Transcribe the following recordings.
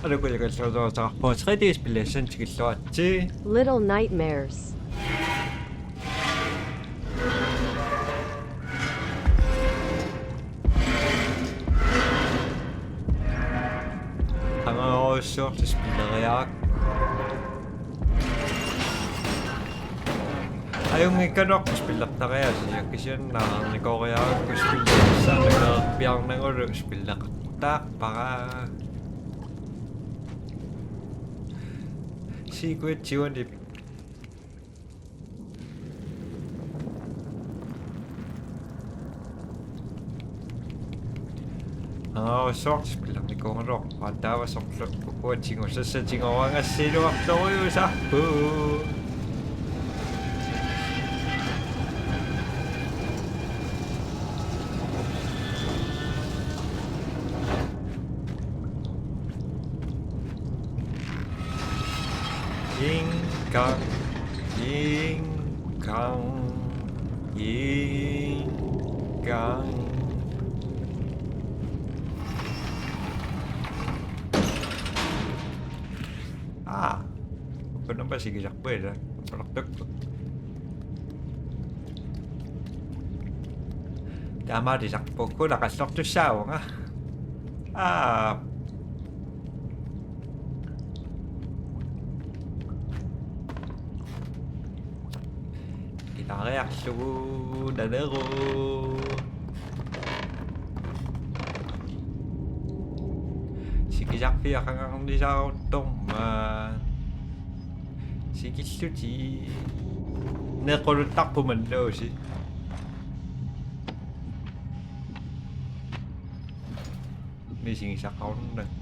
алукуликаллуусоорпоо 3D-спилэсэн чиглуатси Little Nightmares. ангааруссуортиспилериарак аюнгиккануарписпиллертариаси яккисианнаарникориараккуспиллерсаанагер пиарнагулу спиллеқартаақпара сикуатсиуани ангааруссуортиспиллерникоонгалуар паатаавасорлут кукуатсигусассатингорангассилуарториусарпу 인강 아 그런 맛이기 자꾸 이래 그렇다 야마리 자꾸 그다가 썩도 샤워가 아 기다려야겠고 나르고 시기작피 약간 리자 동만 시기수지 내 거를 딱 보면 되지 내 신이 시작하는데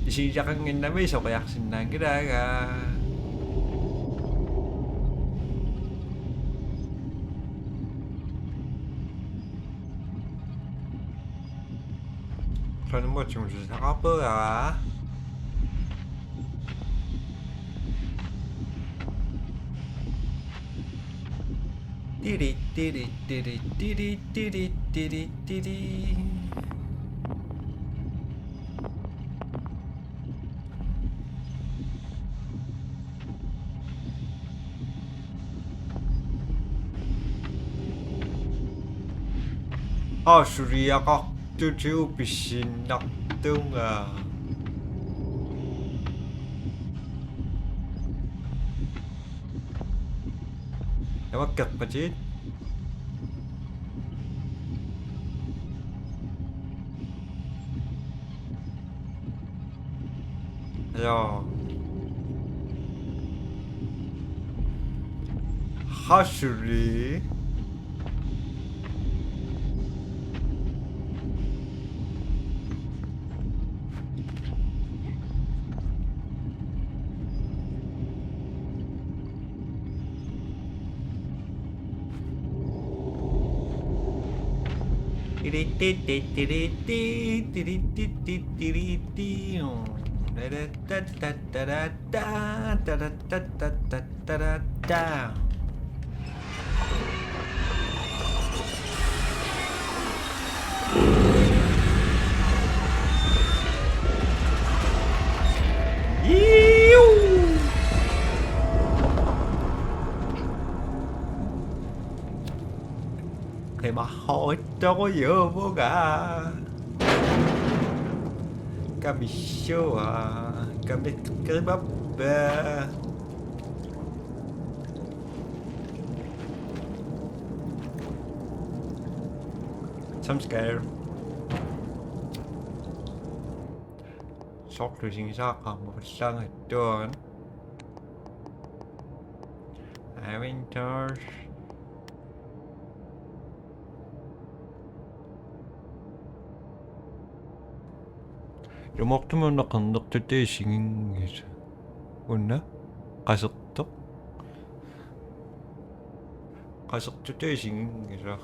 시작한 게 남에서 약신난 게다가 저는 뭐 지금 사과보야 띠리띠리띠리띠리띠리띠리띠리 아수리아가 뚜지우 비신 낙동아 야막격 바지 야 하수리 띠리띠띠띠리띠띠리띠띠리띠 따라따따따따따따따따따따따 thì mà hỏi cho có dựa vô cả kami show kami cái bắp some scare sót rồi sinh ra còn một sang hết trơn Avengers Rumortumuna qannertuttiisingingis unna qassertoq qasuqtutuisingila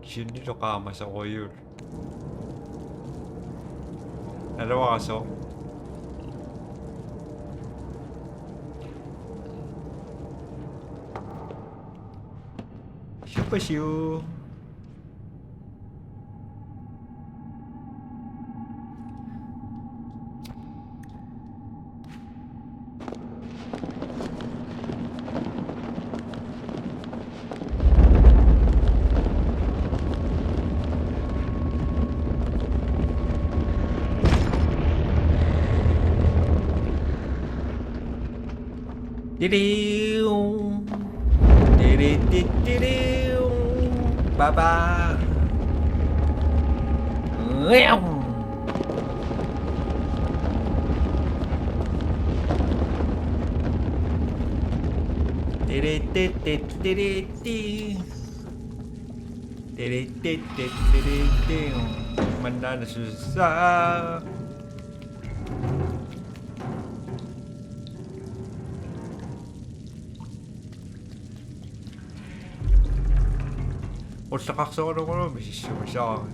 kisunnilloqaamasoquyuul naluaqaso shupasiu Diriu. Diriu. Baba. Leong. Mana susah. 올라각서로 미시시오샤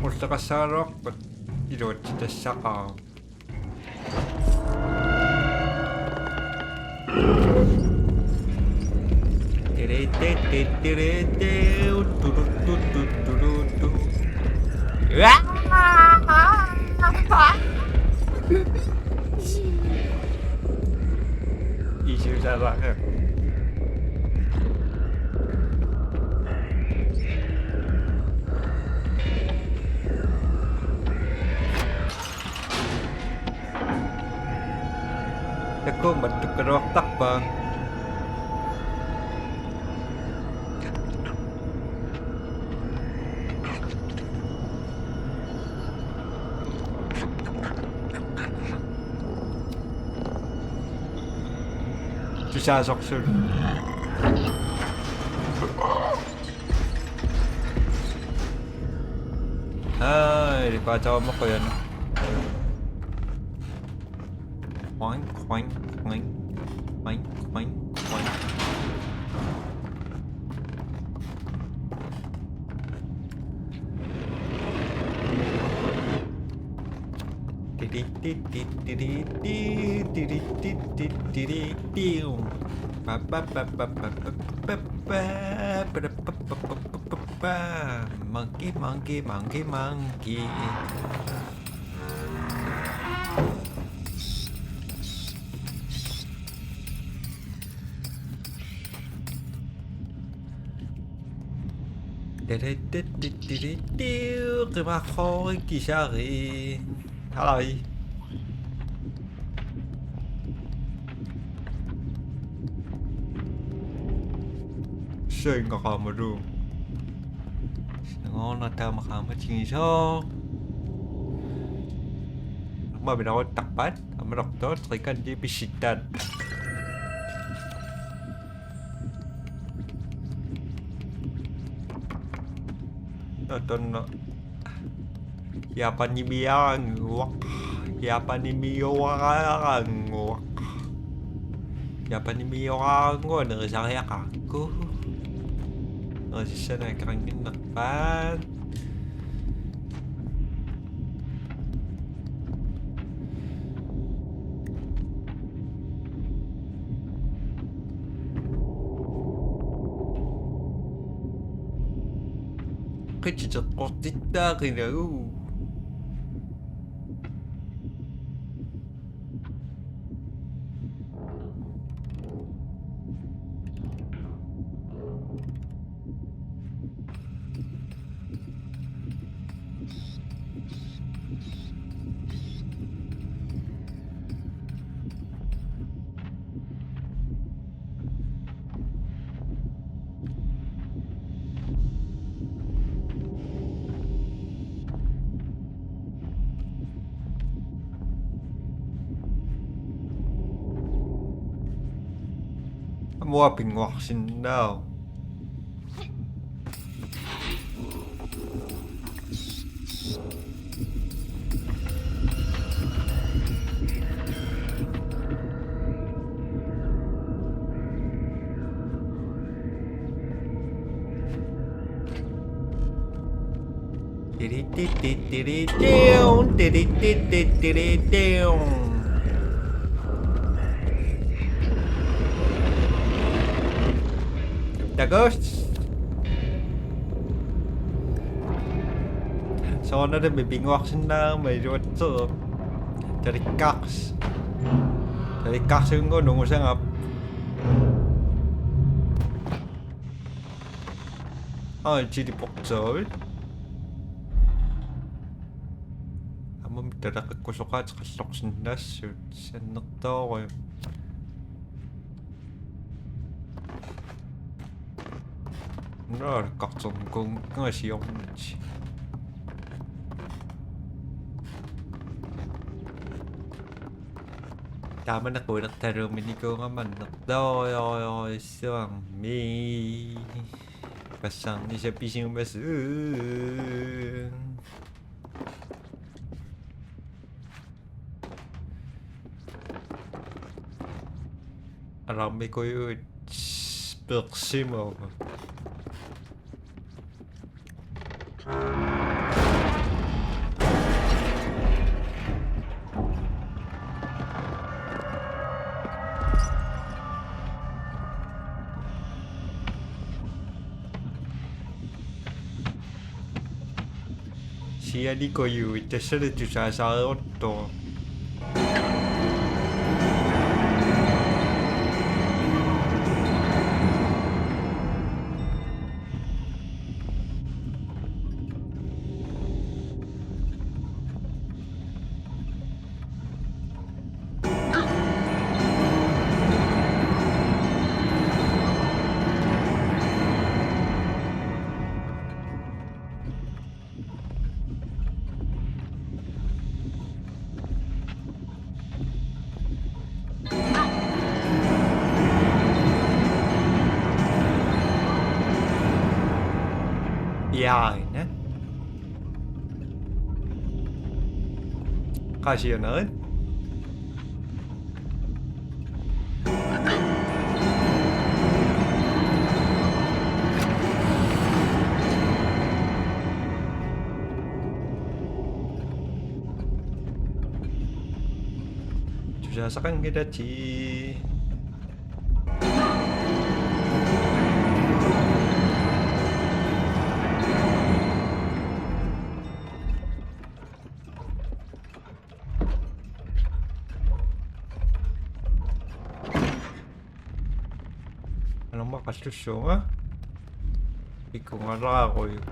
올라가사로 이렇게 됐어 띠리띠띠띠리띠 우뚜루뚜뚜뚜루뚜 이실자랑해 Aku bentuk kerotak bang. Susah sok sur. Ay, dipatawa mo ko yan. Quanh, quanh, quanh, quanh, quanh, quanh. Monkey, monkey, monkey, monkey. Terima kasih kisari. Hai. Sen ka kamu du. Ngon na ta makama chingiso. Ma binawat takpat, ang doktor trikan di bisitan. Nonton Yapanimiang wak Yapanimiang wak Yapanimiang wak Nagsasayak ako Nagsasayak ang ginakpan 진짜 꺾짓다 그냥 Mua bình ngọt xin đâu 띠리띠띠띠리띠용 띠리띠띠띠리띠용. Dagos. Sonra da bir bingwaksinda may ruwatso. Tarikaks. Tarikaksin ko nung usangap. Chili pokso. Ama mitarak kusukat sa kasloksindas. Sen nakto ko. Rar kakson kong ngasiyong. Tama na ko naktaro miniko nga man nakdo isang mi pasang isa pising basun. Arami ko yun Speximo. Siya di ko yun, tasya na ito sa to. Yan. Kasya na rin. Jusasakan kita ci. Anong makasusyo nga? Ikaw nga na ako yun.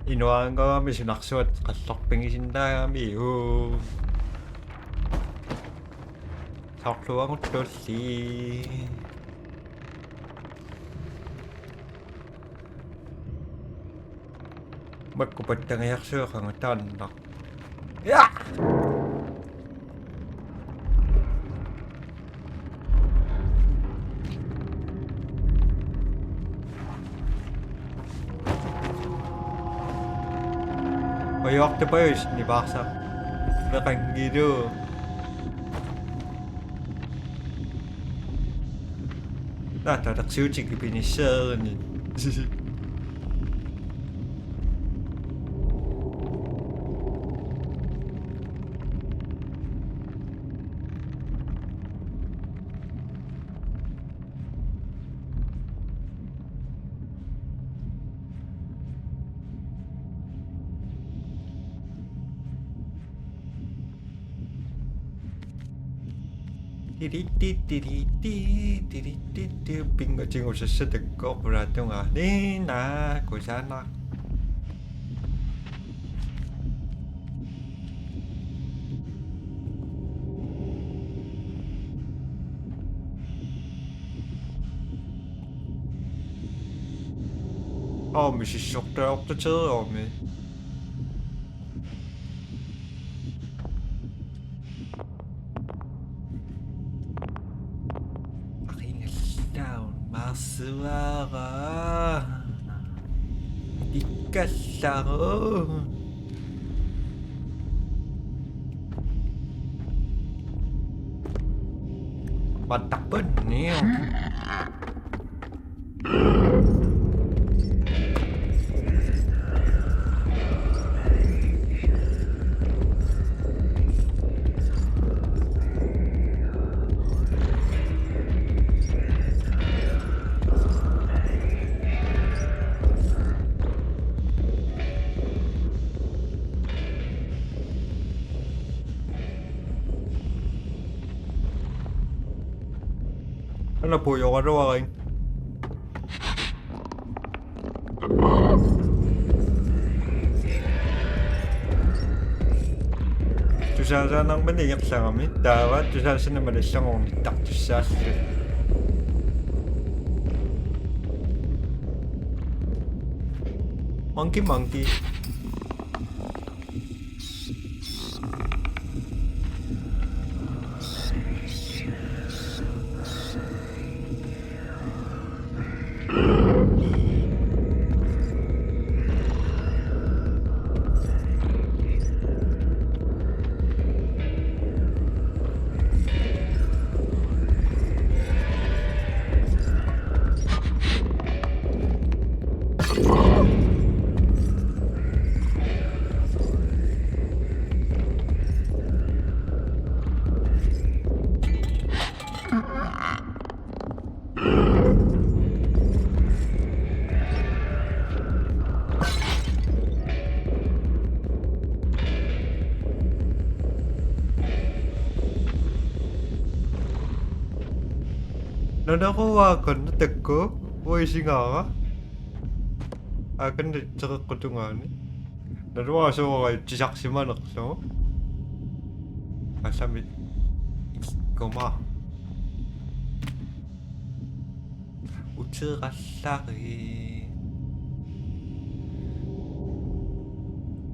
Inuhaan ka kami, sinakso at kasakpingisin na kami. Saklo ako to si... Magkupat na ngayak siya kang tanak. Yeah! Bayok na ba yun? Nibaksak. Nakanggido. Natataksiw chiki pinisyan. Bingo ching usa sa dagko prato nga ni na ko sana. Men så tjockar jag upp det av mig. Suara dikasar Patak pun ni Napuyo ka raw aking. Tusasanang maniyak sa kami. Dapat tusasan naman isang kong itak tusasri. Monkey monkey. Nanakuha ka na tagko? Voicing ka? Akan na tsaka ko ito nga ni. Naruwa so kayo chisaksiman ako so. Masamit. Ikoma. Utsurasaki.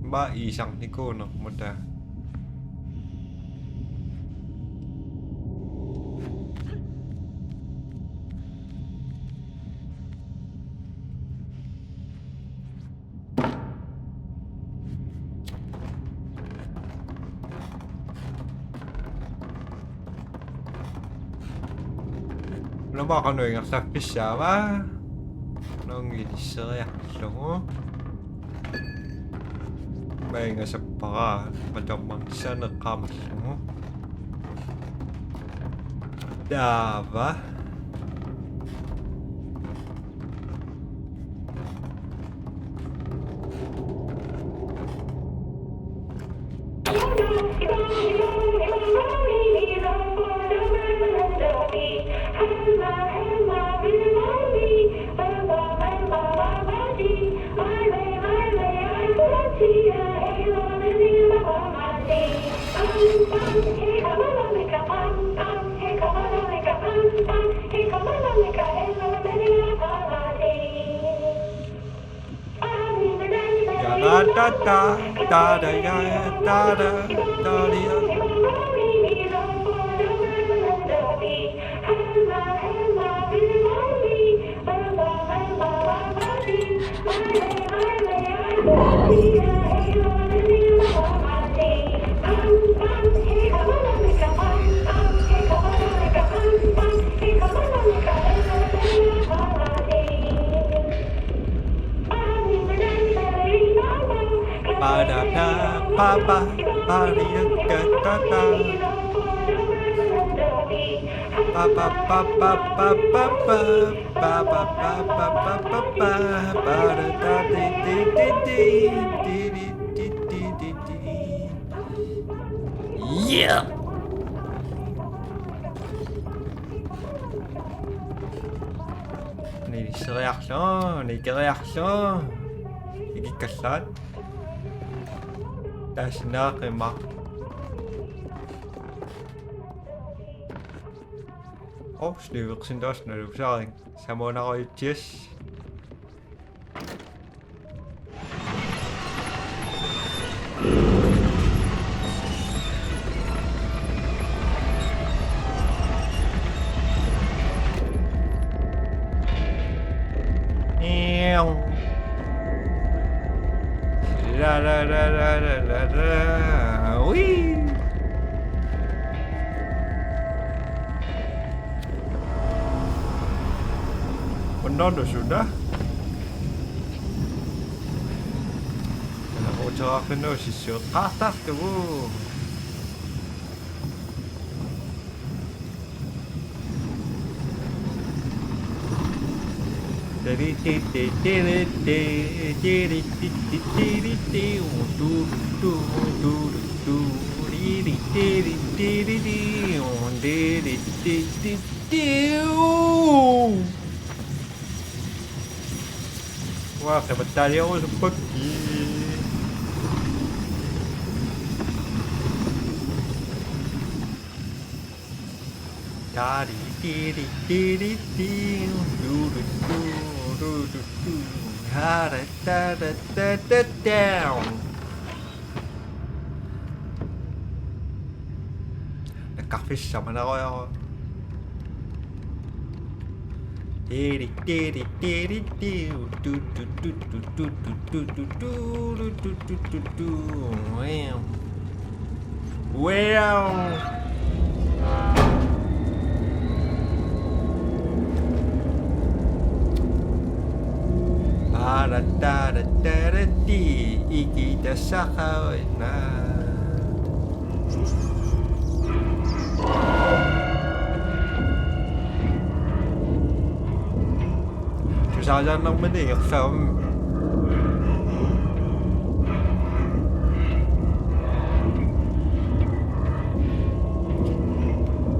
Maisang ni ko no muda. Ano ba kano yung sakis siya ba? Anong ginisaya? So, may nga sa paka, madamang siya nagkamas mo. Daba? Da da da da da da da da. Ba da da ba ba ba da da da da. Ba ba ba ba ba ba ba ba ba ba ba ba ba ba ba da da di di di di di di di di di. Yeah. Ni reaksyon, ni reaksyon. Ikikasat. Dash na kay Mac. Oh, snuvuksin das na lusaring. Sa muna ko yung cheese. La la la la la la la. Wee. Pendondo sudah. Kalau ucap kena sisir atas tu. Dari Wah, dapat tali ako sa pagi. Tari, tiri, tiri, tiri, do do do do do do, ha da da da da da down. Nagka-fish naman ako. Tiri, tiri, tiri, do do do do do do do do do do do do do. Wow. Wow. Di ikita sa kawin na Susasan ng maning sa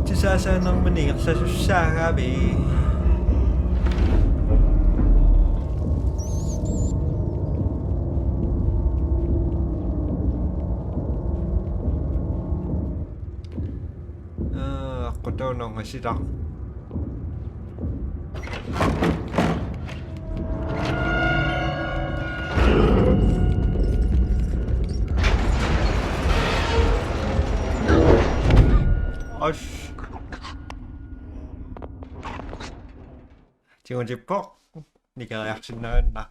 Susasan ng maning sa susabi Ako daw nung masirang Osh 지금 집어? 네가 약속 나왔나?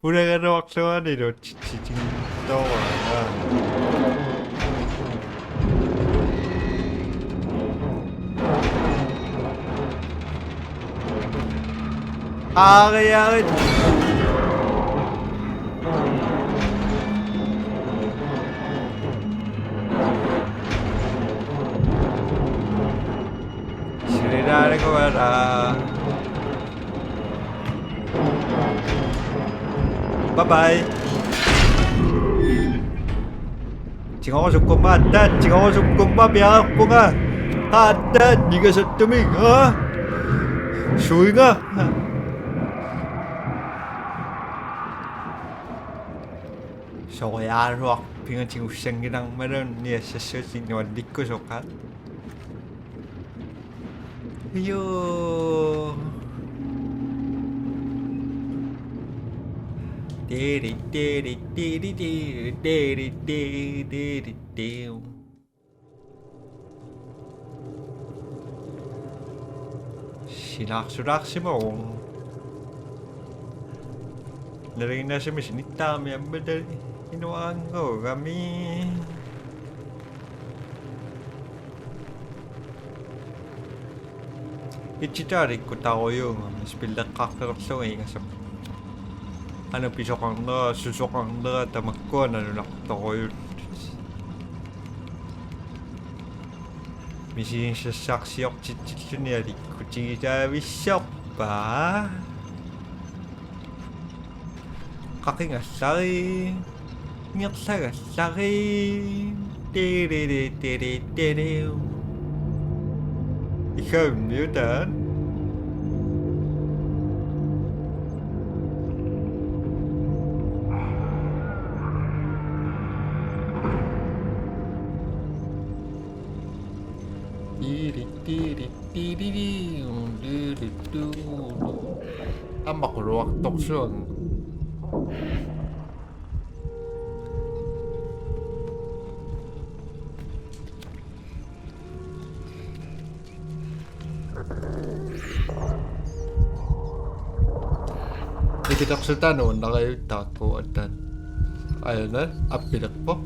우리가 waktuan 지금 떠와. Kaya Sinirari ko wala Bye-bye 지금 조금만 단 지금 조금만 미안하구나 단 네가 섰더미 수잉아 Rồi rồi, phiền anh chị ngủ sang cái đăng mấy đơn nè sẽ sửa chị nhọn đi cơ số khác. Yo. Đi đi đi đi đi đi đi đi đi đi đi đi đi. Sinak si Mong. Narinig na siya sinita may ambadal. Inuang ko kami. Ichitari ko tao yung spildak kakakso eh kasi ano pisokang na susokang na tamakon ano nakita ko yun misin sa saksiyok chichichuneri kuchita wisok ba kaking asari ngak sari tere tere tere ikaw niyo dan Ambak ruwak toksun Ikitak sa tanong na kayo tako at tan ayun na, apinak po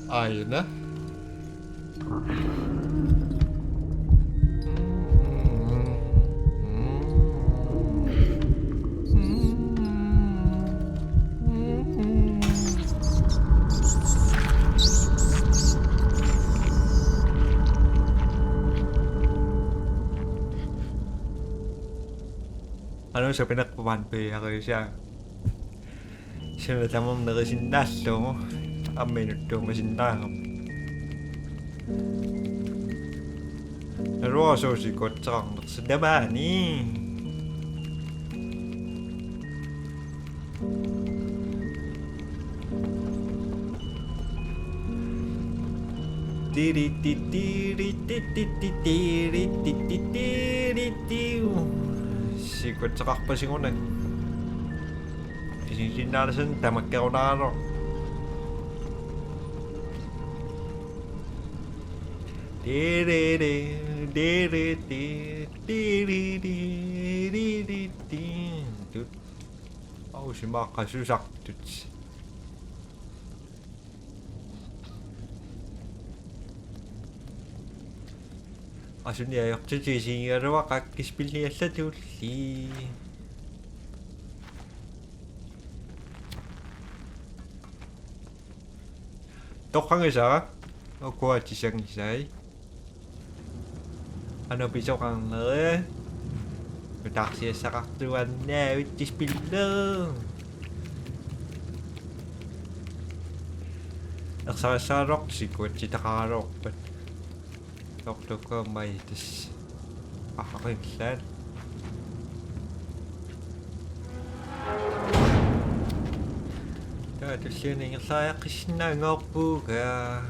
ayun na Ano siya pinagpapantoy ako siya. Siya na tamang nakasindalo. Kami na ito masindalo. Pero ako si Kotsang nakasindamani. Sikot sa kakpasingunan. Isinsinarasan tamak ka na ano. Oh, si makasusak. Asun niya yung tsitsisingarawa kakispil niya sa tuli. Tokang isa? O kuha siyang isay? Ano piso kang taksi sa kaktuan na kispil lang. Nagsasarok si Kutsi takarok. Tok ko may tis pakakaglan. Tapos yun yung saya kasi nangapu ka.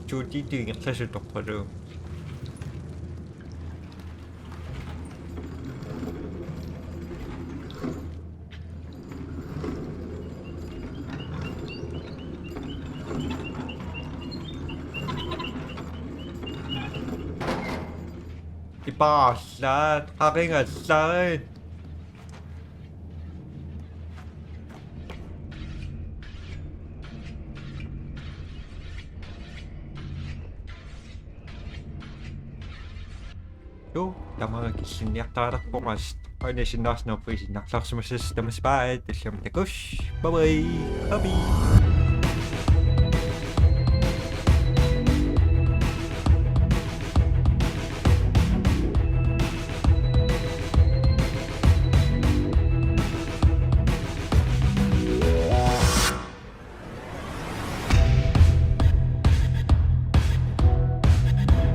Cuti ingat saya sudah pada. Ipaslan, aking aslan. Yo, tama gising niya tarak po mas. Ano sinas na po sinak sa sumasas na mas baet. Siyam tekos. Bye bye. Happy.